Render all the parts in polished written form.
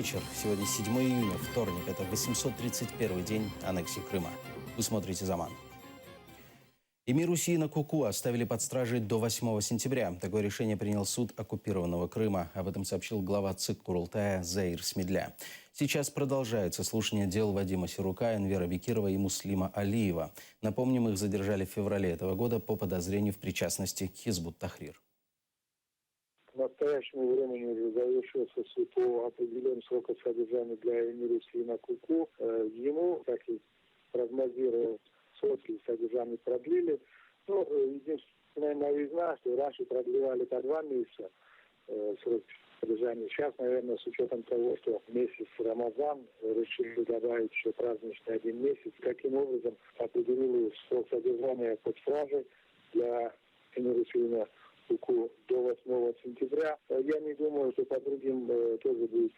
вечер. Сегодня 7 июня, вторник. Это 831 день аннексии Крыма. Вы смотрите «Заман». Эмир Руси и Накуку оставили под стражей до 8 сентября. Такое решение принял суд оккупированного Крыма. Об этом сообщил глава ЦИК Курултая Заир Смедля. Сейчас продолжается слушание дел Вадима Сирука, Энвера Бекирова и Муслима Алиева. Напомним, их задержали в феврале этого года по подозрению в причастности к Хизбут-Тахрир. К настоящему времени уже завершился суд по определению срока содержания для Эмира Руси и Накуку. Ему, как и прогнозировал, сроки содержания продлили. Но единственная новизна, что раньше продлевали по 2 месяца срок содержания. Сейчас, наверное, с учетом того, что месяц Рамазан, решили добавить еще праздничный 1 месяц. Таким образом, определили срок содержания под стражей для Эмира Руси и Накуку до 8 сентября. Я не думаю, что по другим тоже будет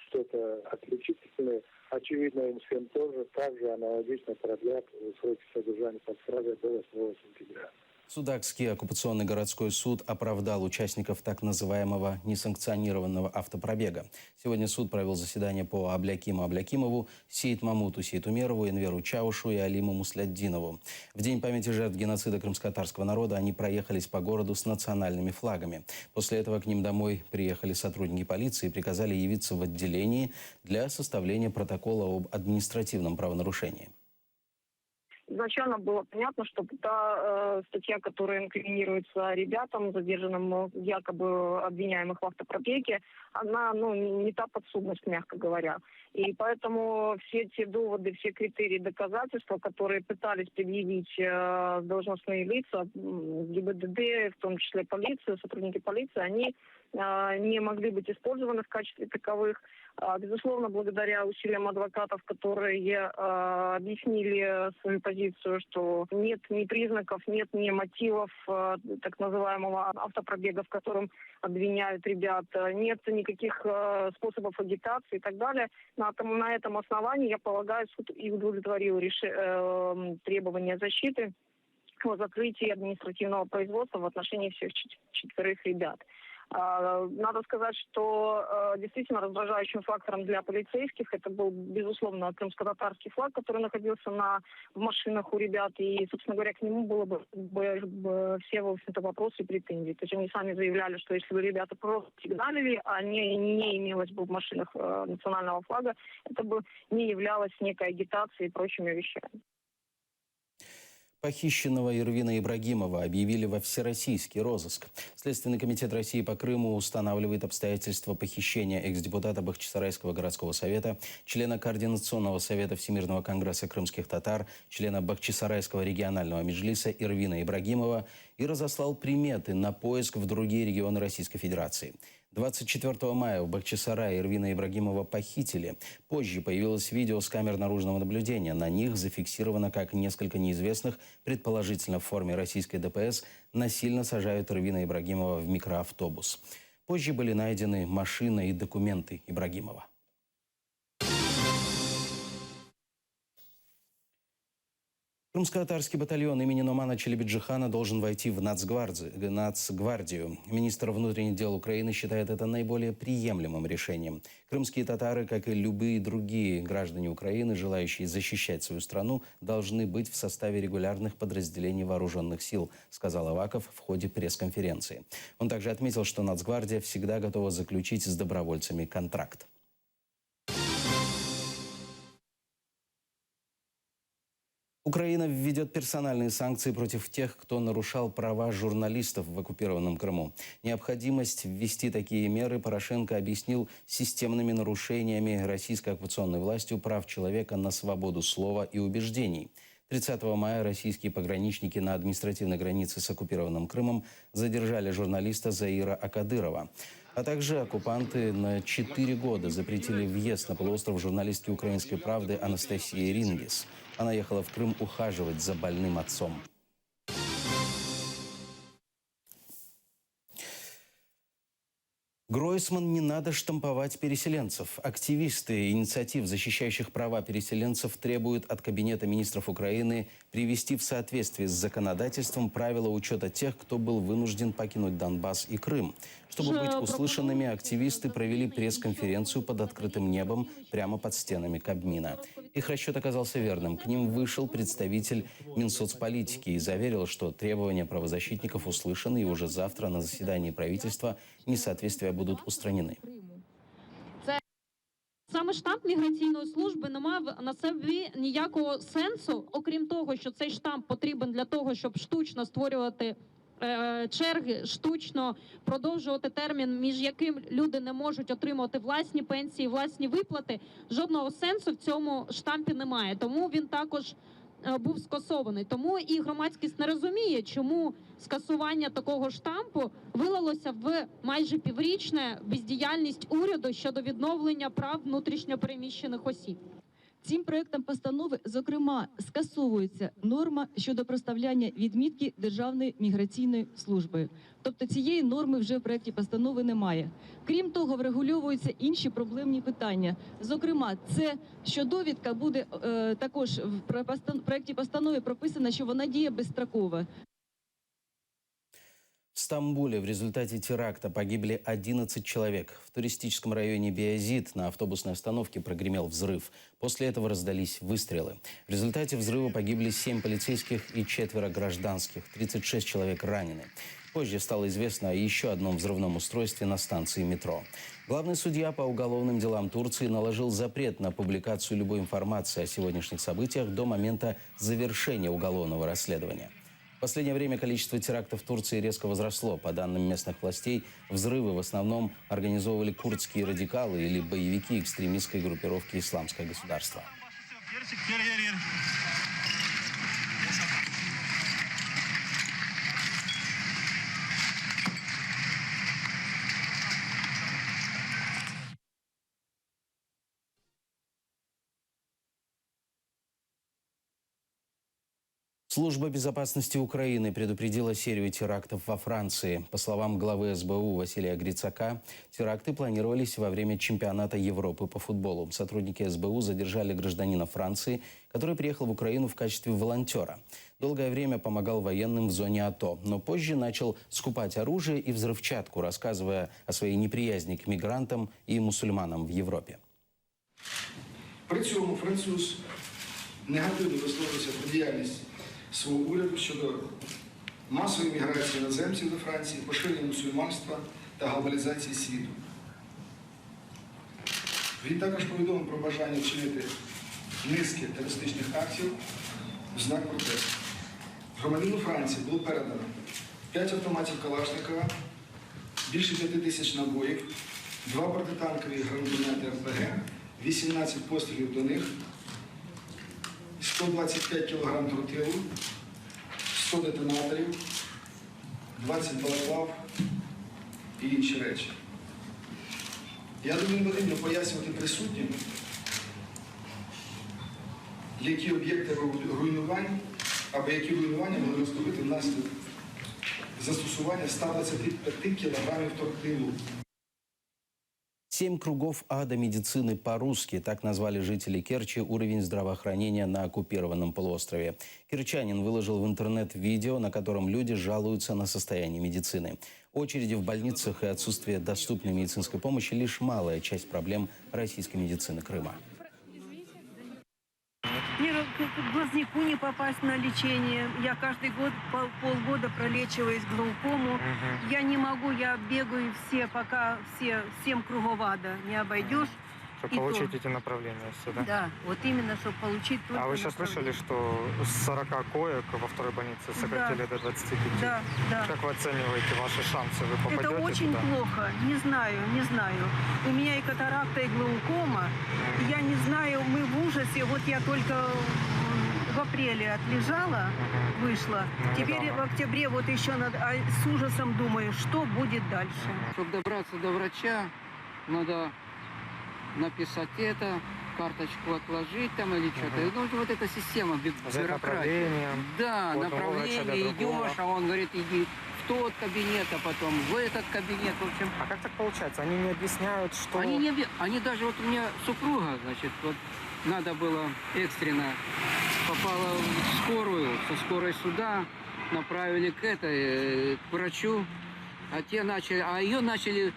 что-то отличительное. Очевидно, им всем тоже также аналогично продлят сроки содержания под стражей до 8 сентября. Судакский оккупационный городской суд оправдал участников так называемого несанкционированного автопробега. Сегодня суд провел заседание по Аблякиму Аблякимову, Сейт-Мамуту Сейтумерову, Энверу Чаушу и Алиму Мусляддинову. В день памяти жертв геноцида крымско-татарского народа они проехались по городу с национальными флагами. После этого к ним домой приехали сотрудники полиции и приказали явиться в отделении для составления протокола об административном правонарушении. Изначально было понятно, что та статья, которая инкриминируется ребятам, задержанным якобы обвиняемых в автопробеге, она не та подсудность, мягко говоря. И поэтому все те доводы, все критерии доказательства, которые пытались предъявить должностные лица, ГИБДД, в том числе полиция, сотрудники полиции, они не могли быть использованы в качестве таковых. Безусловно, благодаря усилиям адвокатов, которые объяснили свою позицию, что нет ни признаков, нет ни мотивов так называемого автопробега, в котором обвиняют ребят, нет никаких способов агитации и так далее. На этом основании, я полагаю, суд и удовлетворил требования защиты о закрытии административного производства в отношении всех 4 ребят. Надо сказать, что действительно раздражающим фактором для полицейских это был, безусловно, крымско-татарский флаг, который находился в машинах у ребят, и, собственно говоря, к нему было бы все, в общем-то, вопросы и претензии. То есть они сами заявляли, что если бы ребята просто сигналили, а не имелось бы в машинах национального флага, это бы не являлось некой агитацией и прочими вещами. Похищенного Эрвина Ибрагимова объявили во всероссийский розыск. Следственный комитет России по Крыму устанавливает обстоятельства похищения экс-депутата Бахчисарайского городского совета, члена Координационного совета Всемирного конгресса крымских татар, члена Бахчисарайского регионального меджлиса Эрвина Ибрагимова и разослал приметы на поиск в другие регионы Российской Федерации. 24 мая в Бахчисарае Эрвина Ибрагимова похитили. Позже появилось видео с камер наружного наблюдения. На них зафиксировано, как несколько неизвестных, предположительно в форме российской ДПС, насильно сажают Эрвина Ибрагимова в микроавтобус. Позже были найдены машина и документы Ибрагимова. Крымско-татарский батальон имени Номана Челебиджихана должен войти в Нацгвардию. Министр внутренних дел Украины считает это наиболее приемлемым решением. Крымские татары, как и любые другие граждане Украины, желающие защищать свою страну, должны быть в составе регулярных подразделений вооруженных сил, сказал Аваков в ходе пресс-конференции. Он также отметил, что Нацгвардия всегда готова заключить с добровольцами контракт. Украина введет персональные санкции против тех, кто нарушал права журналистов в оккупированном Крыму. Необходимость ввести такие меры Порошенко объяснил системными нарушениями российской оккупационной властью прав человека на свободу слова и убеждений. 30 мая российские пограничники на административной границе с оккупированным Крымом задержали журналиста Заира Акадырова. А также оккупанты на 4 года запретили въезд на полуостров журналистки «Украинской правды» Анастасии Рингис. Она ехала в Крым ухаживать за больным отцом. Гройсман, не надо штамповать переселенцев. Активисты инициатив, защищающих права переселенцев, требуют от Кабинета министров Украины привести в соответствие с законодательством правила учета тех, кто был вынужден покинуть Донбасс и Крым. Чтобы быть услышанными, активисты провели пресс-конференцию под открытым небом прямо под стенами Кабмина. Их расчет оказался верным. К ним вышел представитель Минсоцполитики и заверил, что требования правозащитников услышаны, и уже завтра на заседании правительства несоответствия будуть устранені. Саме штамп міграційної служби не мав на собі ніякого сенсу, окрім того, що цей штамп потрібен для того, щоб штучно створювати черги, штучно продовжувати термін, між яким люди не можуть отримувати власні пенсії, власні виплати. Жодного сенсу в цьому штампі немає. Тому він також був скасований. Тому і громадськість не розуміє, чому скасування такого штампу вилилося в майже піврічне бездіяльність уряду щодо відновлення прав внутрішньопереміщених осіб. Цим проектом постанови, зокрема, скасовується норма щодо проставляння відмітки Державної міграційної служби. Тобто цієї норми вже в проекті постанови немає. Крім того, врегульовуються інші проблемні питання. Зокрема, це, що довідка буде також в проекті постанови прописано, що вона діє безстроково. В Стамбуле в результате теракта погибли 11 человек. В туристическом районе Баязит на автобусной остановке прогремел взрыв. После этого раздались выстрелы. В результате взрыва погибли 7 полицейских и 4 гражданских. 36 человек ранены. Позже стало известно о еще одном взрывном устройстве на станции метро. Главный судья по уголовным делам Турции наложил запрет на публикацию любой информации о сегодняшних событиях до момента завершения уголовного расследования. В последнее время количество терактов в Турции резко возросло. По данным местных властей, взрывы в основном организовывали курдские радикалы или боевики экстремистской группировки «Исламское государство». Служба безопасности Украины предупредила серию терактов во Франции. По словам главы СБУ Василия Грицака, теракты планировались во время чемпионата Европы по футболу. Сотрудники СБУ задержали гражданина Франции, который приехал в Украину в качестве волонтера. Долгое время помогал военным в зоне АТО, но позже начал скупать оружие и взрывчатку, рассказывая о своей неприязни к мигрантам и мусульманам в Европе. При цьому француз негативно висловився про діяльність свого уряду щодо масової міграції іноземців до Франції, поширення мусульманства та глобалізації світу. Він також повідомив про бажання вчинити низки терористичних актів в знак протесту. Громадянину Франції було передано 5 автоматів Калашникова, більше 5 тисяч набоїв, 2 протитанкові гранатомети РПГ, 18 пострілів до них, 125 кг тротилу, 100 детонаторів, 20 балаклав і інші речі. Я думаю, не потрібно пояснювати присутнім, які об'єкти руйнувань або які руйнування могли наступити внаслідок застосування 125 кг тротилу. 7 кругов ада медицины по-русски, так назвали жители Керчи уровень здравоохранения на оккупированном полуострове. Керчанин выложил в интернет видео, на котором люди жалуются на состояние медицины. Очереди в больницах и отсутствие доступной медицинской помощи – лишь малая часть проблем российской медицины Крыма. Мне к глазнику не попасть на лечение. Я каждый год, полгода пролечиваюсь глаукому. Я не могу, я бегаю все, пока 7 кругов ада не обойдешь. Чтобы получить эти направления все, да? Да, вот именно, чтобы получить только А вы сейчас слышали, что с 40 коек во второй больнице сократили до 25? Да, да. Как вы оцениваете ваши шансы? Вы попадете Это очень туда? плохо. Не знаю, не знаю. У меня и катаракта, и глаукома. Я не знаю, мы в ужасе. Вот я только в апреле отлежала, вышла. Теперь в октябре вот еще надо, а с ужасом думаю, что будет дальше. Чтобы добраться до врача, надо написать это, карточку отложить там или что-то. Ну, вот эта система За бюрократии. направлением. Да, от одного врача до направление, другого. идешь, а он говорит, иди тот кабинет, а потом в этот кабинет. В общем, А как так получается? Они не объясняют, что... они даже, вот у меня супруга, значит, вот надо было экстренно, попала в скорую, со скорой сюда, направили к врачу, а ее начали,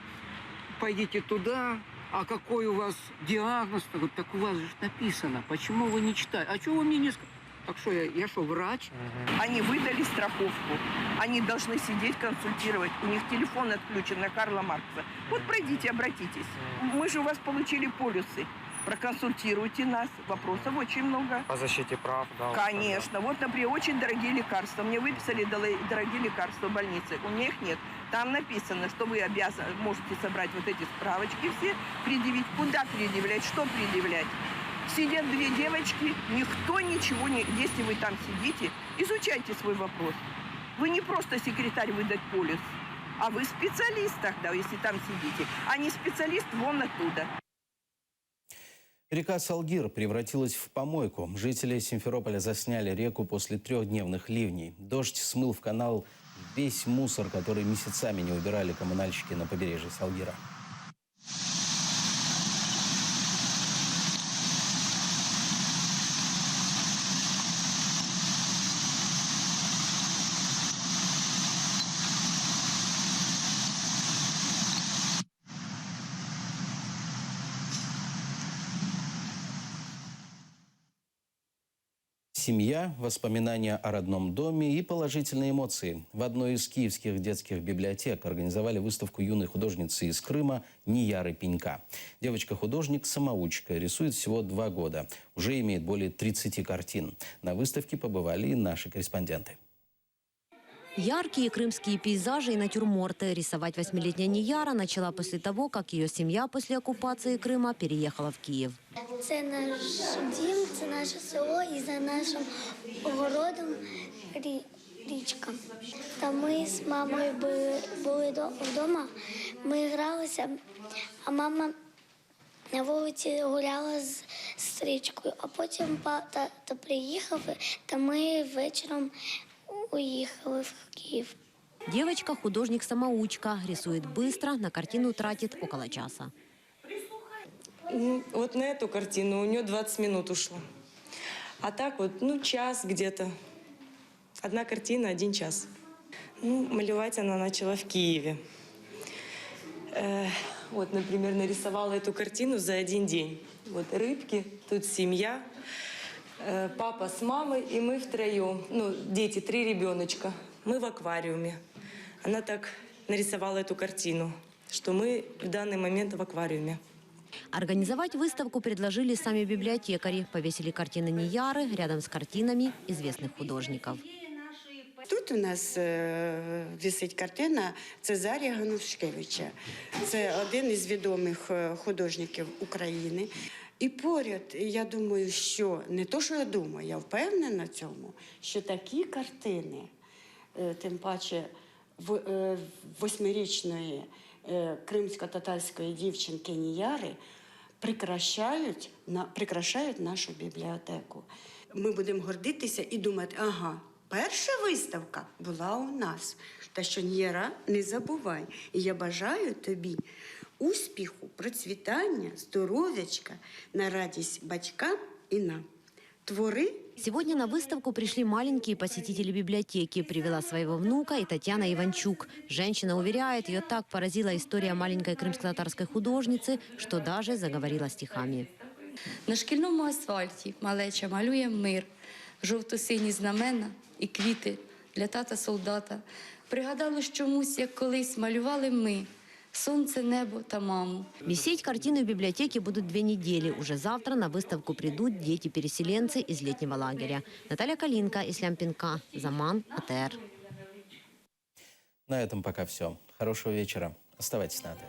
пойдите туда, а какой у вас диагноз? Так у вас же написано, почему вы не читаете? А что вы мне не сказали? Так что, я что, врач? Они выдали страховку. Они должны сидеть, консультировать. У них телефон отключен на Карла Маркса. Вот пройдите, обратитесь. Мы же у вас получили полюсы. Проконсультируйте нас. Вопросов очень много. По защите прав, да. Конечно. Вот, например, очень дорогие лекарства. Мне выписали дорогие лекарства в больнице. У меня их нет. Там написано, что вы можете собрать вот эти справочки все, предъявить. Куда предъявлять, что предъявлять. Сидят две девочки, никто ничего не... Если вы там сидите, изучайте свой вопрос. Вы не просто секретарь выдать полис, а вы специалист тогда, если там сидите. А не специалист вон оттуда. Река Салгир превратилась в помойку. Жители Симферополя засняли реку после 3-дневных ливней. Дождь смыл в канал весь мусор, который месяцами не убирали коммунальщики на побережье Салгира. Семья, воспоминания о родном доме и положительные эмоции. В одной из киевских детских библиотек организовали выставку юной художницы из Крыма Нияры Пенька. Девочка-художник-самоучка, рисует всего 2 года. Уже имеет более 30 картин. На выставке побывали и наши корреспонденты. Яркие крымские пейзажи и натюрморты рисовать 8-летняя Нияра начала после того, как ее семья после оккупации Крыма переехала в Киев. Це наш дім, це наше село, і за нашим городом річка. Та ми з мамою були вдома, ми гралися, а мама на вулиці гуляла з сестричкою, а потім тато приїхав, та ми вечором уехала в Киев. Девочка – художник-самоучка. Рисует быстро, на картину тратит около часа. Вот на эту картину у нее 20 минут ушло. А так вот, час где-то. Одна картина, 1 час. Малевать она начала в Киеве. Вот, например, нарисовала эту картину за 1 день. Вот рыбки, тут семья. Папа с мамой, и мы втроем. Дети, 3 ребеночка. Мы в аквариуме. Она так нарисовала эту картину, что мы в данный момент в аквариуме. Организовать выставку предложили сами библиотекари. Повесили картины Нияры рядом с картинами известных художников. Тут у нас висить картина Цезарія Ганушкевича. Це один із відомих художників України. І поряд, я думаю, що, не то, що я думаю, я впевнена в цьому, що такі картини, тим паче 8-річної кримсько-татарської дівчинки Нияри, прикрашають нашу бібліотеку. Ми будемо гордитися і думати, перша виставка була у нас. Та що, Нияра, не забувай. І я бажаю тобі успіху, процвітання, здоров'ячка на радість батькам і нам. Твори. Сегодня на выставку пришли маленькие посетители библиотеки. Привела своего внука и Татьяна Иванчук. Женщина уверяет, ее так поразила история маленькой крымско-татарской художницы, что даже заговорила стихами. На шкільному асфальті малеча малює мир, жовто-сині знамена і квіти для тата-солдата. Пригадалось чомусь, як колись малювали ми. Солнце, небо та маму. Висеть картины в библиотеке будут 2 недели. Уже завтра на выставку придут дети-переселенцы из летнего лагеря. Наталья Калинка, Ислам Пенька, Заман, АТР. На этом пока все. Хорошего вечера. Оставайтесь на АТР.